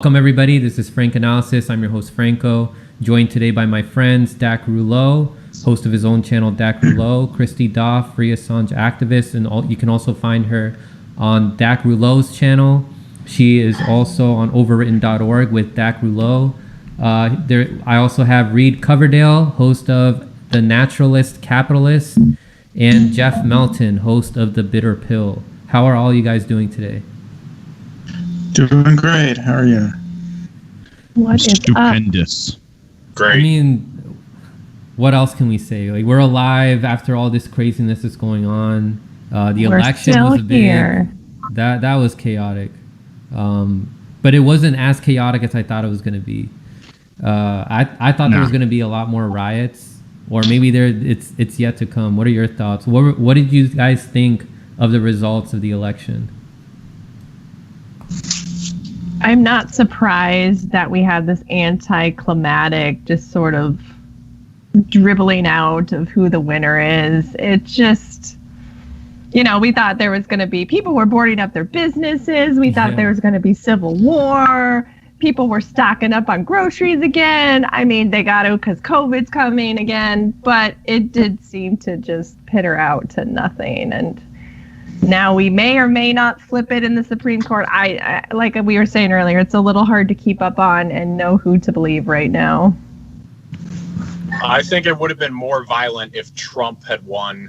Welcome, everybody. This is Frank Analysis. I'm your host, Franco, joined today by my friends, Dak Rouleau, host of his own channel, Dak Rouleau, Christy Doff, Free Assange activist, and you can also find her on Dak Rouleau's channel. She is also on overwritten.org with Dak Rouleau. I also have Reed Coverdale, host of The Naturalist Capitalist, and Jeff Melton, host of The Bitter Pill. How are all you guys doing today? Doing great. How are you? What is stupendous? Great. I mean, what else can we say? Like, we're alive after all this craziness that's going on. The election was a big here. That was chaotic, but it wasn't as chaotic as I thought it was going to be. I thought there was going to be a lot more riots, or maybe it's yet to come. What are your thoughts? What did you guys think of the results of the election? I'm not surprised that we had this anticlimactic, just sort of dribbling out of who the winner is. It just, we thought there was going to be, people were boarding up their businesses. We thought there was going to be civil war. People were stocking up on groceries again. I mean, they got to because COVID's coming again. But it did seem to just peter out to nothing. And now we may or may not flip it in the Supreme Court. I like we were saying earlier, it's a little hard to keep up on and know who to believe right now. I think it would have been more violent if Trump had won.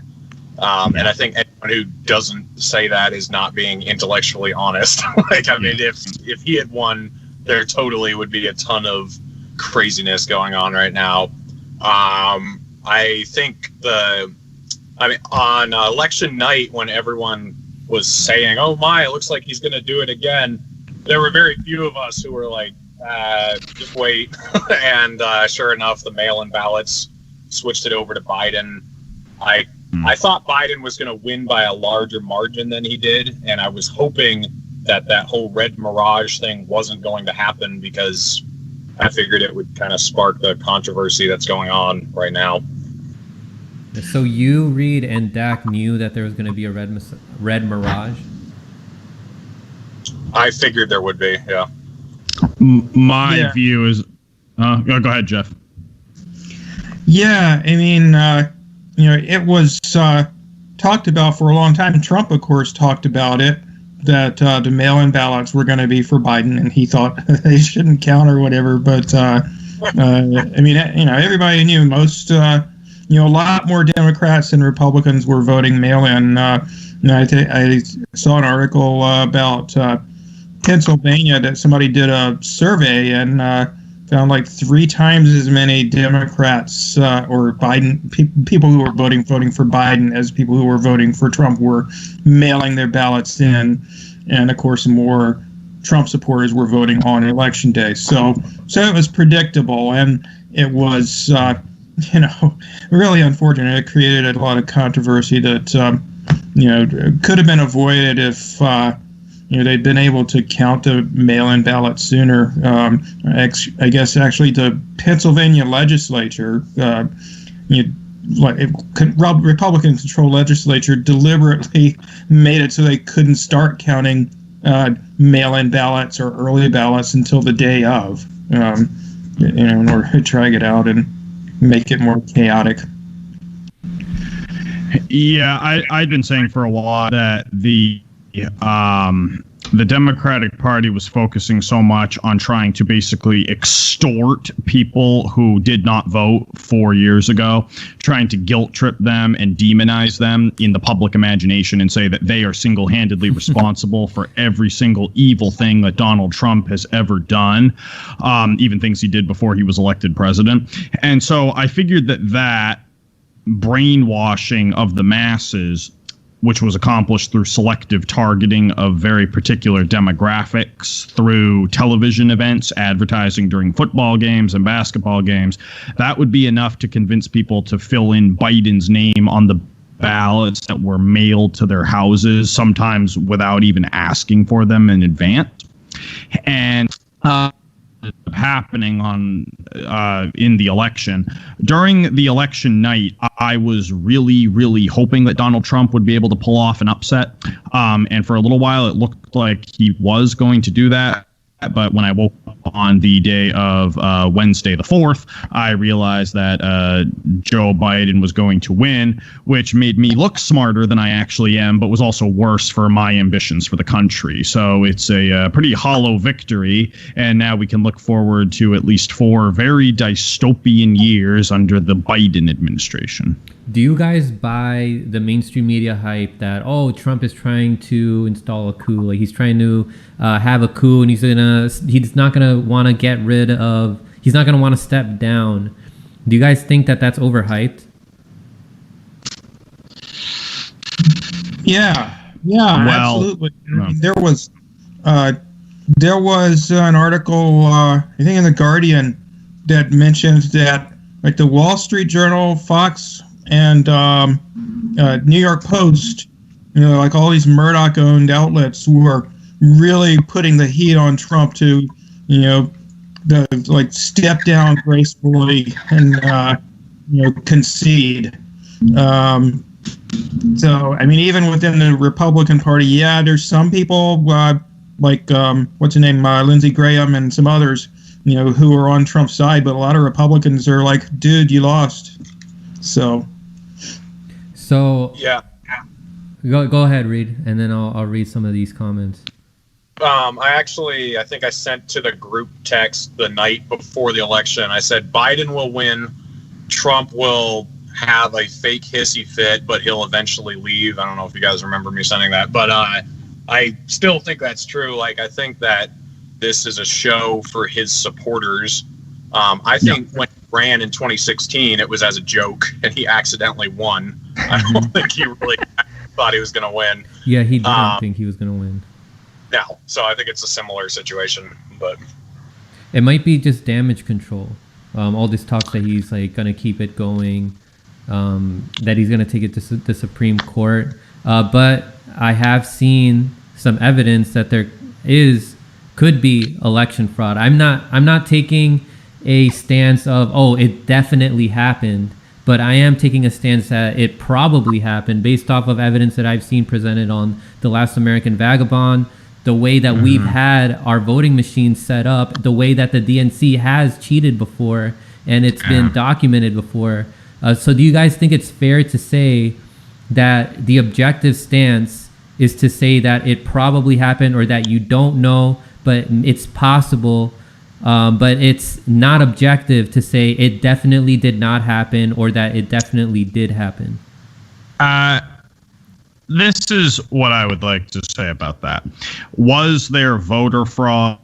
And I think anyone who doesn't say that is not being intellectually honest. If he had won, there totally would be a ton of craziness going on right now. I think on election night, when everyone was saying, "Oh my, it looks like he's going to do it again," there were very few of us who were like, "Just wait." And sure enough, the mail-in ballots switched it over to Biden. I thought Biden was going to win by a larger margin than he did, and I was hoping that whole red mirage thing wasn't going to happen because I figured it would kind of spark the controversy that's going on right now. So you, Reed, and Dak knew that there was going to be a red mirage? I figured there would be, yeah. My view is... go ahead, Jeff. Yeah, I mean, it was talked about for a long time. Trump, of course, talked about it, that the mail-in ballots were going to be for Biden, and he thought they shouldn't count or whatever. But, everybody knew most... a lot more Democrats than Republicans were voting mail-in. I saw an article about Pennsylvania that somebody did a survey and found like 3 times as many Democrats or Biden people who were voting for Biden as people who were voting for Trump were mailing their ballots in, and of course more Trump supporters were voting on election day. So it was predictable, and it was. Really unfortunate. It created a lot of controversy that, could have been avoided if, they'd been able to count the mail-in ballots sooner. I guess actually the Pennsylvania legislature, Republican-controlled legislature deliberately made it so they couldn't start counting mail-in ballots or early ballots until the day of, in order to drag it out and make it more chaotic. Yeah, I'd been saying for a while that the Democratic Party was focusing so much on trying to basically extort people who did not vote 4 years ago, trying to guilt trip them and demonize them in the public imagination and say that they are single-handedly responsible for every single evil thing that Donald Trump has ever done, even things he did before he was elected president. And so I figured that brainwashing of the masses, which was accomplished through selective targeting of very particular demographics through television events, advertising during football games and basketball games, that would be enough to convince people to fill in Biden's name on the ballots that were mailed to their houses, sometimes without even asking for them in advance. And happening in the election. During the election night, I was really, really hoping that Donald Trump would be able to pull off an upset. And for a little while, it looked like he was going to do that. But when I woke up on the day of Wednesday the 4th, I realized that Joe Biden was going to win, which made me look smarter than I actually am, but was also worse for my ambitions for the country. So it's a pretty hollow victory, and now we can look forward to at least 4 very dystopian years under the Biden administration. Do you guys buy the mainstream media hype that, oh, Trump is trying to install a coup, like he's trying to have a coup, and he's not gonna want to get rid of, he's not gonna want to step down? Do you guys think that that's overhyped? Yeah, Well, absolutely. no. There was an article, I think in the Guardian, that mentioned that like the Wall Street Journal, Fox, and New York Post, like all these Murdoch-owned outlets were really putting the heat on Trump to, step down gracefully and concede. So, I mean, even within the Republican Party, yeah, there's some people what's her name, Lindsey Graham and some others, who are on Trump's side, but a lot of Republicans are like, dude, you lost. So yeah. Go ahead, Reed, and then I'll read some of these comments. I think I sent to the group text the night before the election. I said Biden will win, Trump will have a fake hissy fit, but he'll eventually leave. I don't know if you guys remember me sending that, but I still think that's true. Like, I think that this is a show for his supporters. I think when he ran in 2016, it was as a joke, and he accidentally won. I don't think he really thought he was going to win. Yeah, he didn't think he was going to win. No, so I think it's a similar situation, but it might be just damage control. All this talks that he's like going to keep it going, that he's going to take it to the Supreme Court. But I have seen some evidence that there could be election fraud. I'm not taking a stance of, oh, it definitely happened, but I am taking a stance that it probably happened based off of evidence that I've seen presented on The Last American Vagabond, the way that we've had our voting machines set up, the way that the DNC has cheated before, and it's been documented before. So do you guys think it's fair to say that the objective stance is to say that it probably happened, or that you don't know, but it's possible, but it's not objective to say it definitely did not happen or that it definitely did happen? This is what I would like to say about that. Was there voter fraud?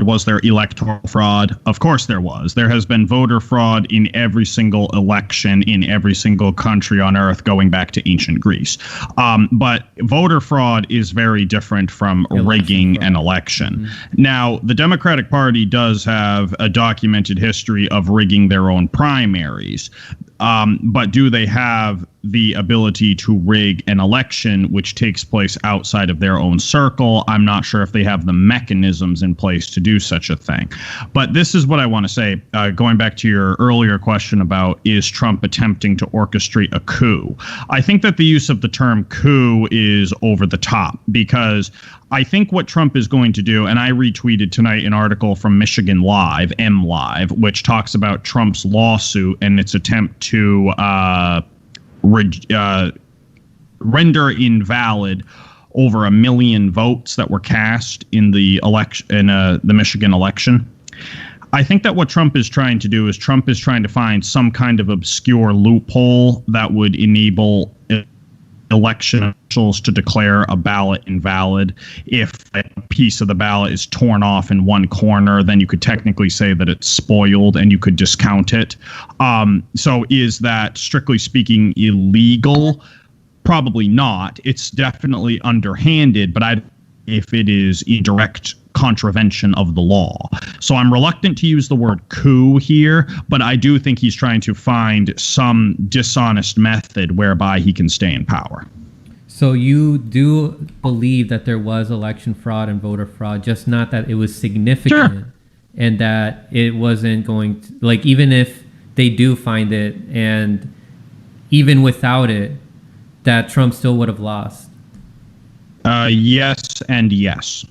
Was there electoral fraud? Of course there was. There has been voter fraud in every single election in every single country on earth going back to ancient Greece. But voter fraud is very different from rigging an election. Now, the Democratic Party does have a documented history of rigging their own primaries. But do they have the ability to rig an election which takes place outside of their own circle? I'm not sure if they have the mechanisms in place to do such a thing. But this is what I want to say, going back to your earlier question about, is Trump attempting to orchestrate a coup? I think that the use of the term coup is over the top, because I think what Trump is going to do, and I retweeted tonight an article from Michigan Live, MLive, which talks about Trump's lawsuit and its attempt to render invalid over 1 million votes that were cast in the election, in the Michigan election. I think that what Trump is trying to do is Trump is trying to find some kind of obscure loophole that would enable election officials to declare a ballot invalid. If a piece of the ballot is torn off in one corner, then you could technically say that it's spoiled and you could discount it. So is that, strictly speaking, illegal? Probably not. It's definitely underhanded, but if it is in direct contravention of the law. So I'm reluctant to use the word coup here, but I do think he's trying to find some dishonest method whereby he can stay in power. So you do believe that there was election fraud and voter fraud, just not that it was significant. Sure. And that it wasn't going to, like, even if they do find it, and even without it, that Trump still would have lost? Yes and yes.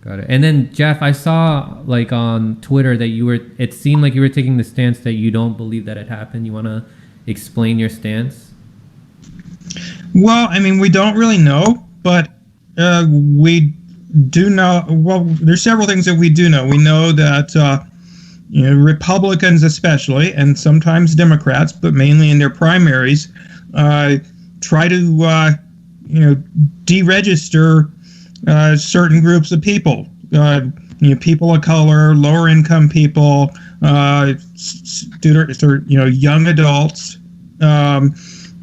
Got it. And then Jeff, I saw like on Twitter that it seemed like you were taking the stance that you don't believe that it happened. You want to explain your stance? Well, I mean, we don't really know, but we do know. Well, there's several things that we do know. We know that Republicans, especially, and sometimes Democrats, but mainly in their primaries, try to deregister certain groups of people. People of color, lower income people, students, or young adults.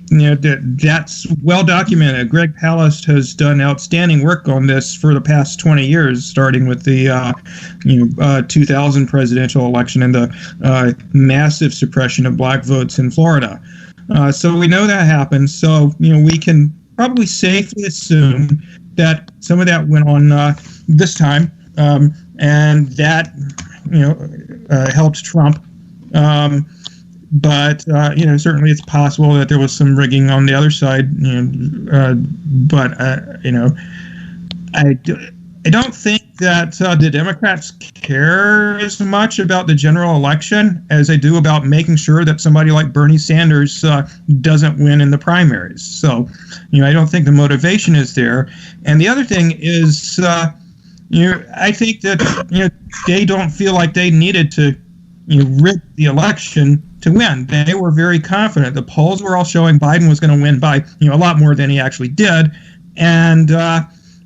That's well documented. Greg Palast has done outstanding work on this for the past 20 years, starting with the 2000 presidential election and the massive suppression of black votes in Florida. So we know that happened. So we can probably safely assume that some of that went on this time, and that helped Trump. But certainly it's possible that there was some rigging on the other side. But I don't think that the Democrats care as much about the general election as they do about making sure that somebody like Bernie Sanders doesn't win in the primaries. So, I don't think the motivation is there. And the other thing is, I think that they don't feel like they needed to rig the election to win. They were very confident. The polls were all showing Biden was going to win by a lot more than he actually did, and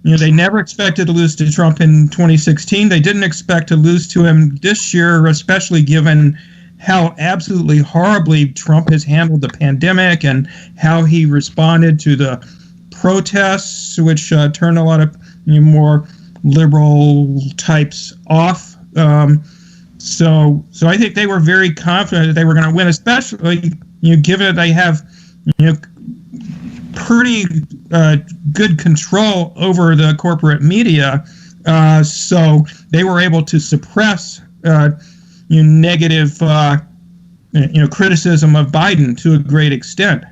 they never expected to lose to Trump in 2016. They didn't expect to lose to him this year, especially given how absolutely horribly Trump has handled the pandemic and how he responded to the protests, which turned a lot of more liberal types off. So I think they were very confident that they were going to win, especially given that they have pretty good control over the corporate media. So they were able to suppress negative criticism of Biden to a great extent.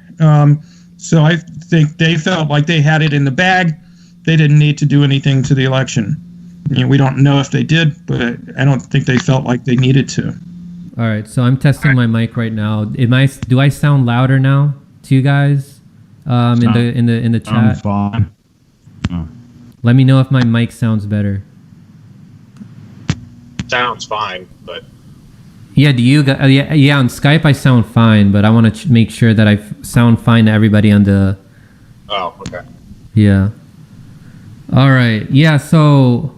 So I think they felt like they had it in the bag. They didn't need to do anything to the election. We don't know if they did, but I don't think they felt like they needed to. All right, so I'm testing my mic right now. Do I sound louder now to you guys? In the chat. I'm fine. Let me know if my mic sounds better. Sounds fine, but yeah. Do you? Yeah. On Skype, I sound fine, but I want to make sure that I sound fine to everybody on the. Oh, okay. Yeah. All right. Yeah. So.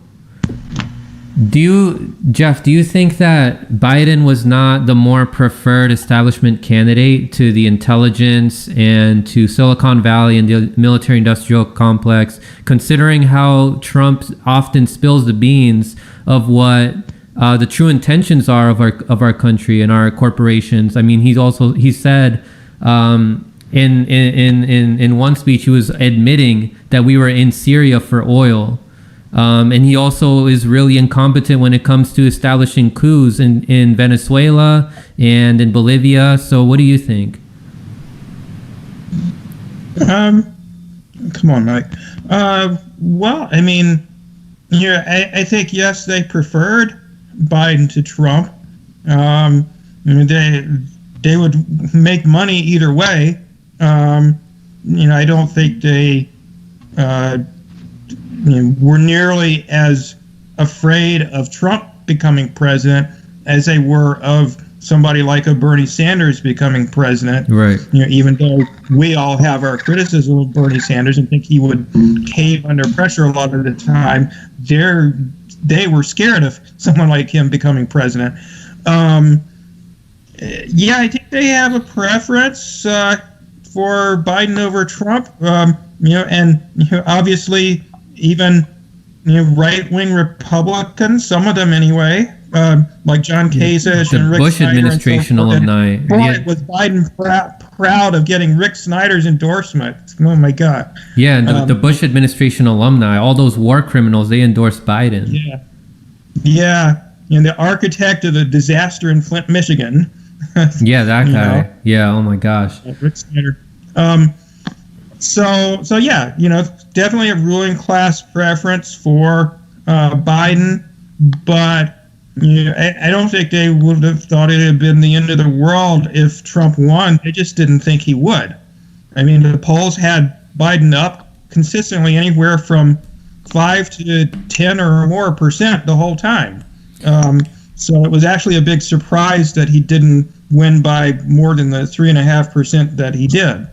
Jeff, do you think that Biden was not the more preferred establishment candidate to the intelligence and to Silicon Valley and the military-industrial complex, considering how Trump often spills the beans of what the true intentions are of our country and our corporations? I mean, he said in one speech he was admitting that we were in Syria for oil. And he also is really incompetent when it comes to establishing coups in Venezuela and in Bolivia. So what do you think? Come on, Mike. Well, I mean, I think, yes, they preferred Biden to Trump. They would make money either way. I don't think they were nearly as afraid of Trump becoming president as they were of somebody like a Bernie Sanders becoming president. Right. Even though we all have our criticism of Bernie Sanders and think he would cave under pressure a lot of the time, they were scared of someone like him becoming president. Yeah, I think they have a preference for Biden over Trump. Obviously, even right-wing Republicans, some of them anyway, like John Kasich and Rick Bush Snyder administration and so forth. alumni. Boy, was Biden proud of getting Rick Snyder's endorsement. Oh my God. Yeah, and the Bush administration alumni, all those war criminals, they endorsed Biden. Yeah. The architect of the disaster in Flint, Michigan. Yeah, that guy. Yeah, oh my gosh. Rick Snyder. So yeah, definitely a ruling class preference for Biden, but I don't think they would have thought it had been the end of the world if Trump won. They just didn't think he would. I mean, the polls had Biden up consistently anywhere from 5 to 10 or more percent the whole time. So it was actually a big surprise that he didn't win by more than the 3.5% that he did.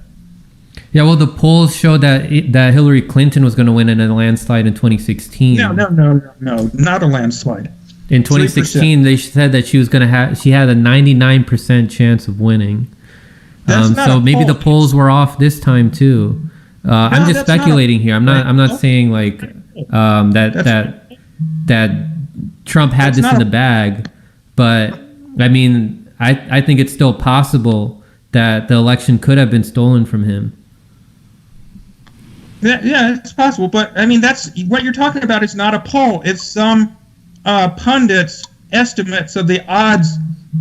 Yeah, well, the polls showed that Hillary Clinton was going to win in a landslide in 2016. No, not a landslide. In 2016, 3%. They said that she had a 99% chance of winning. So maybe the polls were off this time too. I'm just speculating here. I'm not saying like that Trump had this in the bag, but I mean, I think it's still possible that the election could have been stolen from him. Yeah, it's possible, but I mean, that's what you're talking about. Is not a poll. It's some pundits' estimates of the odds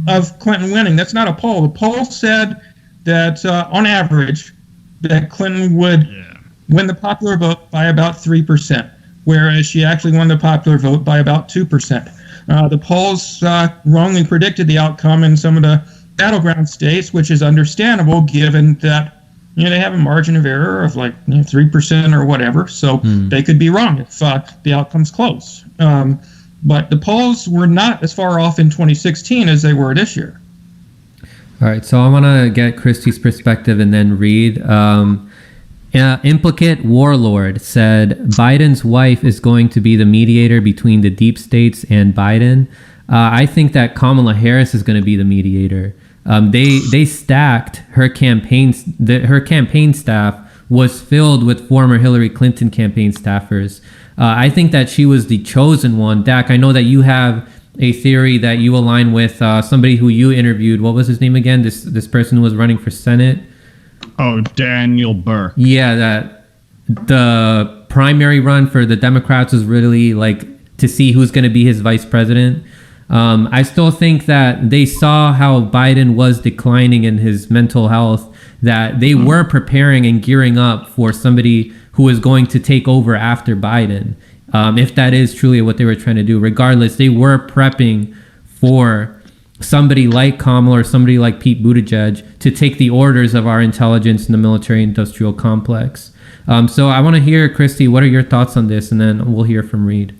of Clinton winning. That's not a poll. The poll said that on average, that Clinton would win the popular vote by about 3%, whereas she actually won the popular vote by about 2%. The polls wrongly predicted the outcome in some of the battleground states, which is understandable given that they have a margin of error of like 3% or whatever, so they could be wrong if the outcome's close. But the polls were not as far off in 2016 as they were this year. All right, so I want to get Christy's perspective and then read. Implicate Warlord said Biden's wife is going to be the mediator between the deep states and Biden. I think that Kamala Harris is going to be the mediator. They stacked her campaign. Her campaign staff was filled with former Hillary Clinton campaign staffers. I think that she was the chosen one. Dak, I know that you have a theory that you align with somebody who you interviewed. What was his name again? This person who was running for Senate. Oh, Daniel Burke. Yeah, that the primary run for the Democrats was really like to see who's going to be his vice president. I still think that they saw how Biden was declining in his mental health, that they were preparing and gearing up for somebody who was going to take over after Biden. If that is truly what they were trying to do. Regardless, they were prepping for somebody like Kamala or somebody like Pete Buttigieg to take the orders of our intelligence and the military-industrial complex. So I want to hear, Christy, what are your thoughts on this? And then we'll hear from Reed.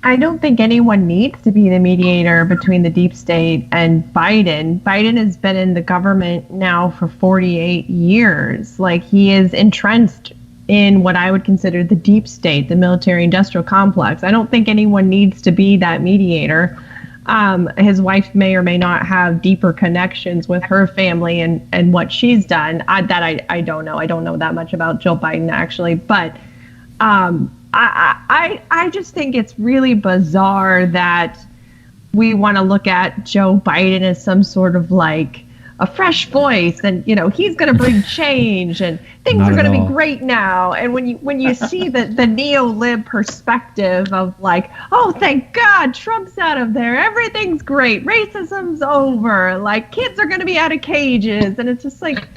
I don't think anyone needs to be the mediator between the deep state and Biden. Biden has been in the government now for 48 years. Like, he is entrenched in what I would consider the deep state, the military-industrial complex. I don't think anyone needs to be that mediator. His wife may or may not have deeper connections with her family and what she's done. I don't know. I don't know that much about Joe Biden, actually. But I just think it's really bizarre that we want to look at Joe Biden as some sort of like a fresh voice, and he's going to bring change, and things are going to be great now. And when you see the neo-lib perspective of like, oh, thank God Trump's out of there, everything's great, racism's over, like kids are going to be out of cages, and it's just like,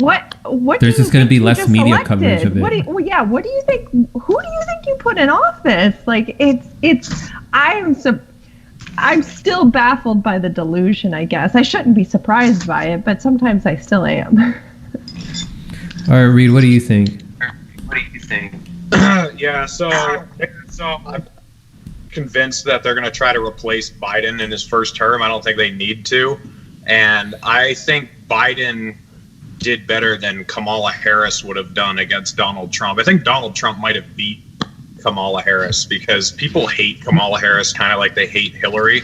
what? There's just going to be less media coverage of it. What do you think? Who do you think you put in office? Like, I'm still baffled by the delusion, I guess. I shouldn't be surprised by it, but sometimes I still am. All right, Reed, what do you think? Yeah, so I'm convinced that they're going to try to replace Biden in his first term. I don't think they need to. And I think Biden did better than Kamala Harris would have done against Donald Trump. I think Donald Trump might have beat Kamala Harris because people hate Kamala Harris kind of like they hate Hillary.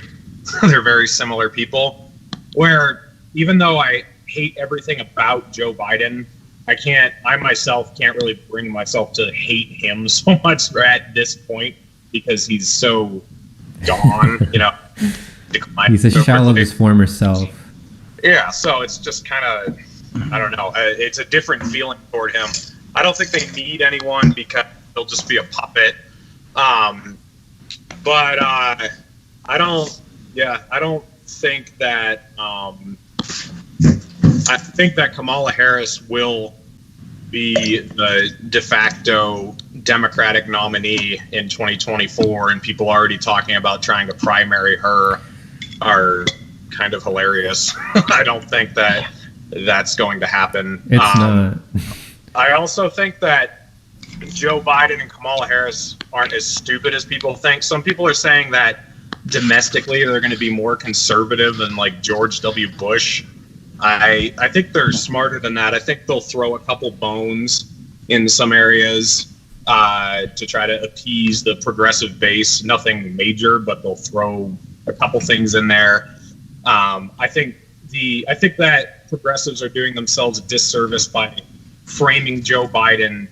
They're very similar people, where even though I hate everything about Joe Biden, I myself can't really bring myself to hate him so much at this point because he's so gone, He's a shell of his former self. Yeah, so it's just kind of, I don't know. It's a different feeling toward him. I don't think they need anyone because he'll just be a puppet. But I don't think that, I think that Kamala Harris will be the de facto Democratic nominee in 2024, and people already talking about trying to primary her, are kind of hilarious. I don't think that that's going to happen. It's not. I also think that Joe Biden and Kamala Harris aren't as stupid as people think. Some people are saying that domestically they're going to be more conservative than like George W. Bush. I think they're smarter than that. I think they'll throw a couple bones in some areas to try to appease the progressive base. Nothing major, but they'll throw a couple things in there. I think that progressives are doing themselves a disservice by framing Joe Biden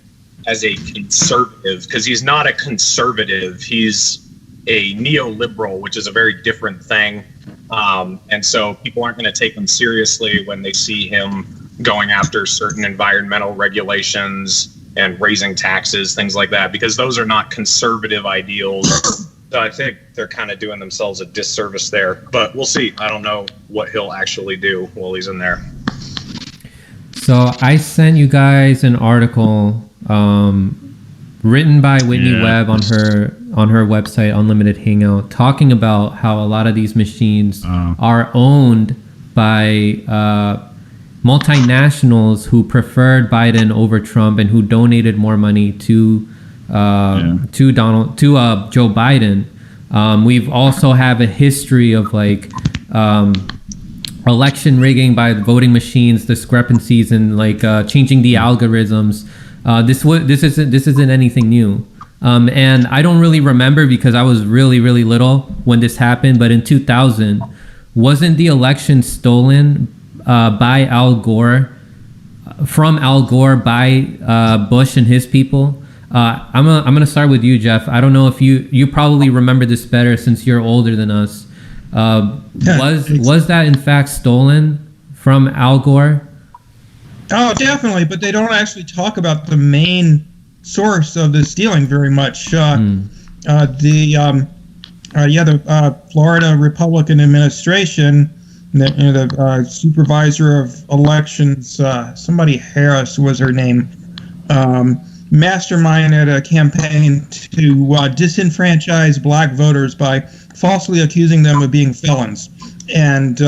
as a conservative, because he's not a conservative. He's a neoliberal, which is a very different thing. And so people aren't going to take him seriously when they see him going after certain environmental regulations and raising taxes, things like that, because those are not conservative ideals. So I think they're kind of doing themselves a disservice there. But we'll see. I don't know what he'll actually do while he's in there. So I sent you guys an article written by Whitney Webb on her website, Unlimited Hangout, talking about how a lot of these machines are owned by multinationals who preferred Biden over Trump and who donated more money to Joe Biden. We've also have a history of like election rigging by voting machines, discrepancies, and like changing the algorithms. This isn't anything new. And I don't really remember because I was really, really little when this happened. But in 2000, wasn't the election stolen by Al Gore, from Al Gore by Bush and his people? I'm gonna start with you, Jeff. I don't know if you probably remember this better since you're older than us. Was that in fact stolen from Al Gore? Oh, definitely, but they don't actually talk about the main source of the stealing very much. The Florida Republican administration, the supervisor of elections, somebody Harris was her name, masterminded a campaign to disenfranchise black voters by falsely accusing them of being felons. And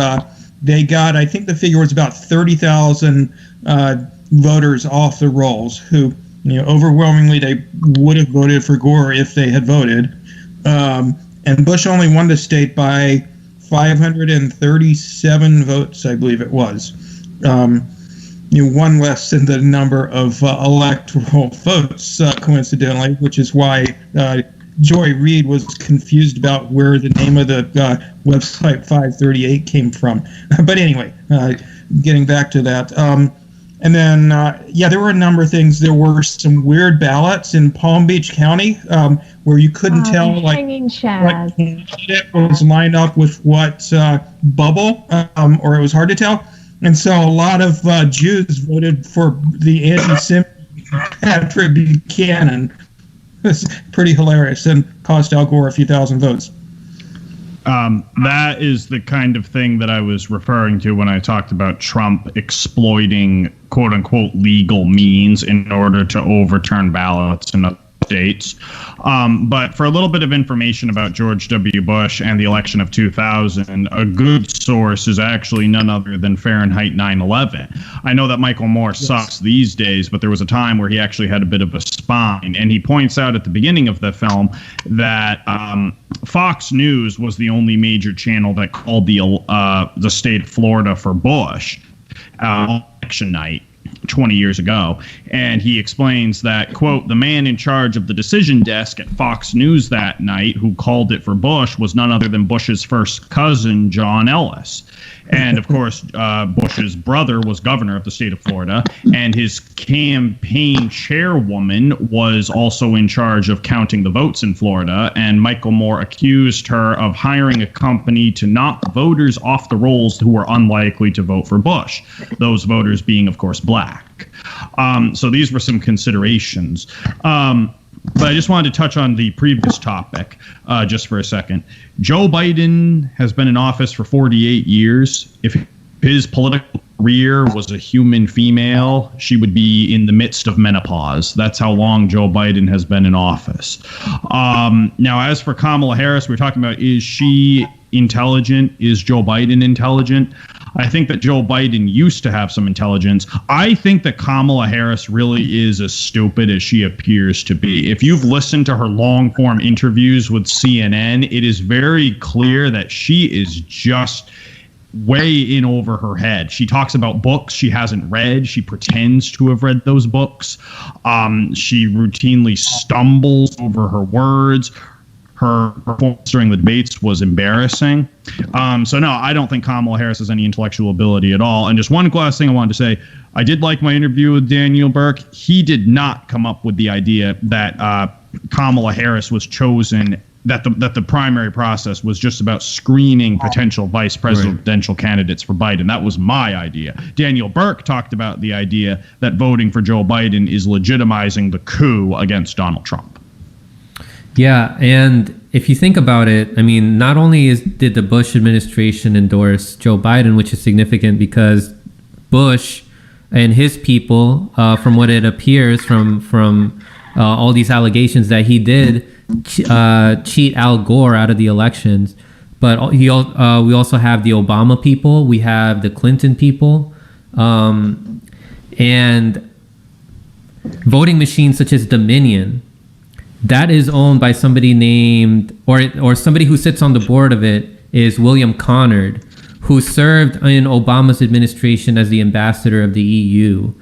they got, I think the figure was about 30,000 voters off the rolls who, overwhelmingly they would have voted for Gore if they had voted. And Bush only won the state by 537 votes, I believe it was. One less than the number of electoral votes, coincidentally, which is why Joy Reid was confused about where the name of the website 538 came from. But anyway, getting back to that. And then, there were a number of things. There were some weird ballots in Palm Beach County where you couldn't tell what candidate was lined up with what bubble, or it was hard to tell. And so a lot of Jews voted for the anti-Semitic Patrick Buchanan. It's pretty hilarious and cost Al Gore a few thousand votes. That is the kind of thing that I was referring to when I talked about Trump exploiting quote-unquote legal means in order to overturn ballots in other states. But for a little bit of information about George W. Bush and the election of 2000, a good source is actually none other than Fahrenheit 9/11. I know that Michael Moore sucks these days, but there was a time where he actually had a bit of a spine. And he points out at the beginning of the film that Fox News was the only major channel that called the state of Florida for Bush on election night 20 years ago. And he explains that, quote, the man in charge of the decision desk at Fox News that night who called it for Bush was none other than Bush's first cousin, John Ellis. And, of course, Bush's brother was governor of the state of Florida, and his campaign chairwoman was also in charge of counting the votes in Florida, and Michael Moore accused her of hiring a company to knock voters off the rolls who were unlikely to vote for Bush, those voters being, of course, black. So these were some considerations. But I just wanted to touch on the previous topic just for a second. Joe Biden has been in office for 48 years. If his political career was a human female, she would be in the midst of menopause. That's how long Joe Biden has been in office. Now, as for Kamala Harris, we're talking about, is she intelligent? Is Joe Biden intelligent? I think that Joe Biden used to have some intelligence. I think that Kamala Harris really is as stupid as she appears to be. If you've listened to her long-form interviews with CNN, it is very clear that she is just way in over her head. She talks about books she hasn't read. She pretends to have read those books. She routinely stumbles over her words. Her performance during the debates was embarrassing. So no, I don't think Kamala Harris has any intellectual ability at all. And just one last thing I wanted to say, I did like my interview with Daniel Burke. He did not come up with the idea that Kamala Harris was chosen, that the primary process was just about screening potential vice presidential candidates for Biden. That was my idea. Daniel Burke talked about the idea that voting for Joe Biden is legitimizing the coup against Donald Trump. Yeah, and if you think about it, I mean, not only did the Bush administration endorse Joe Biden, which is significant because Bush and his people, from what it appears from all these allegations that he did cheat Al Gore out of the elections, but we also have the Obama people, we have the Clinton people, and voting machines such as Dominion, that is owned by somebody named, or somebody who sits on the board of it is William Connard, who served in Obama's administration as the ambassador of the EU.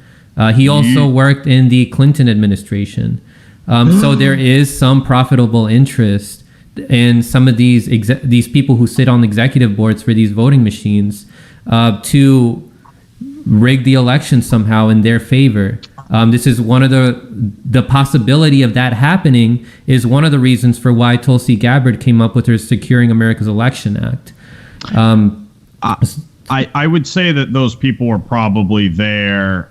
He also worked in the Clinton administration. So there is some profitable interest in some of these people who sit on executive boards for these voting machines to rig the election somehow in their favor. This is one of the possibility of that happening is one of the reasons for why Tulsi Gabbard came up with her Securing America's Election Act. I would say that those people were probably there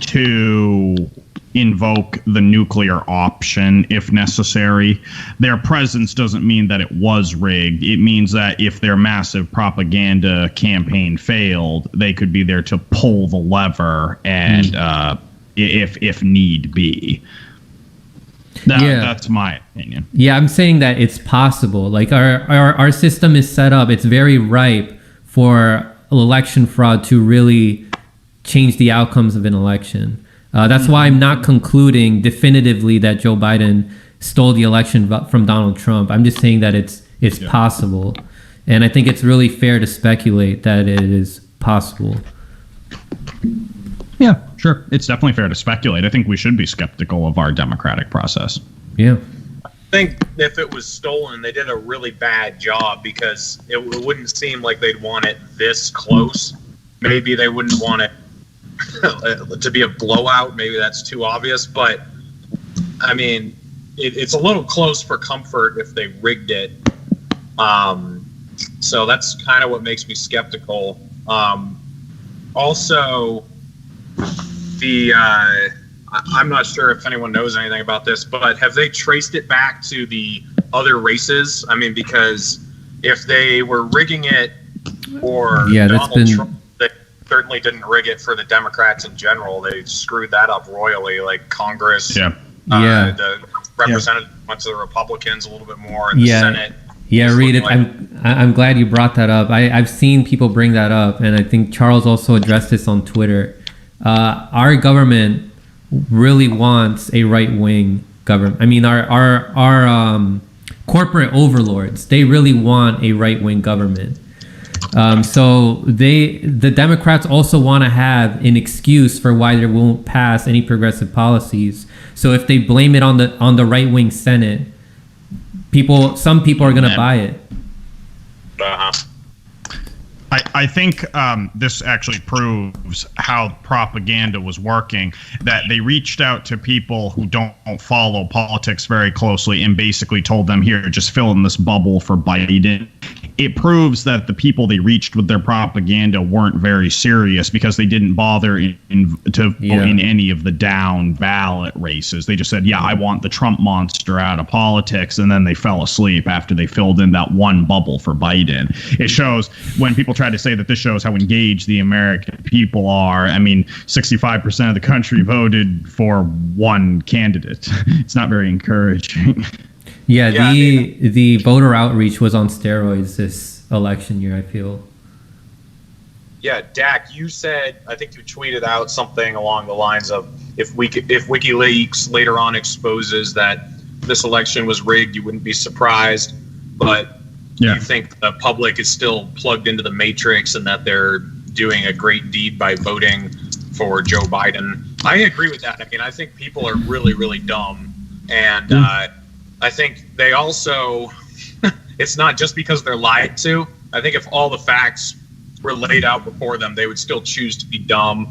to invoke the nuclear option if necessary. Their presence doesn't mean that it was rigged. It means that if their massive propaganda campaign failed, they could be there to pull the lever and if need be. That's my opinion. Yeah, I'm saying that it's possible. Like our system is set up, it's very ripe for election fraud to really change the outcomes of an election. That's why I'm not concluding definitively that Joe Biden stole the election from Donald Trump. I'm just saying that it's possible. And I think it's really fair to speculate that it is possible. Yeah, sure. It's definitely fair to speculate. I think we should be skeptical of our democratic process. Yeah. I think if it was stolen, they did a really bad job because it wouldn't seem like they'd want it this close. Maybe they wouldn't want it to be a blowout. Maybe that's too obvious. But, I mean, it's a little close for comfort if they rigged it. So that's kind of what makes me skeptical. Also, I'm not sure if anyone knows anything about this, but have they traced it back to the other races? I mean, because if they were rigging it for Donald Trump, they certainly didn't rig it for the Democrats in general. They screwed that up royally, like Congress. The representative went to the Republicans a little bit more in the Senate. Yeah, Reed, I'm glad you brought that up. I've seen people bring that up, and I think Charles also addressed this on Twitter. Our government really wants a right-wing government. I mean, our corporate overlords, they really want a right-wing government. So the Democrats also want to have an excuse for why they won't pass any progressive policies. So if they blame it on the right-wing Senate, some people are going to buy it. I think this actually proves how propaganda was working, that they reached out to people who don't follow politics very closely and basically told them, here, just fill in this bubble for Biden. It proves that the people they reached with their propaganda weren't very serious because they didn't bother to vote in any of the down ballot races. They just said, yeah, I want the Trump monster out of politics. And then they fell asleep after they filled in that one bubble for Biden. It shows when people try to say that this shows how engaged the American people are. I mean, 65% of the country voted for one candidate. It's not very encouraging. Yeah, Yeah, the voter outreach was on steroids this election year, I feel. Yeah, Dak, you said, I think you tweeted out something along the lines of, if WikiLeaks later on exposes that this election was rigged, you wouldn't be surprised. But Yeah. you think the public is still plugged into the matrix and that they're doing a great deed by voting for Joe Biden. I agree with that. I mean, I think people are really, really dumb. And I think they also, it's not just because they're lied to. I think if all the facts were laid out before them, they would still choose to be dumb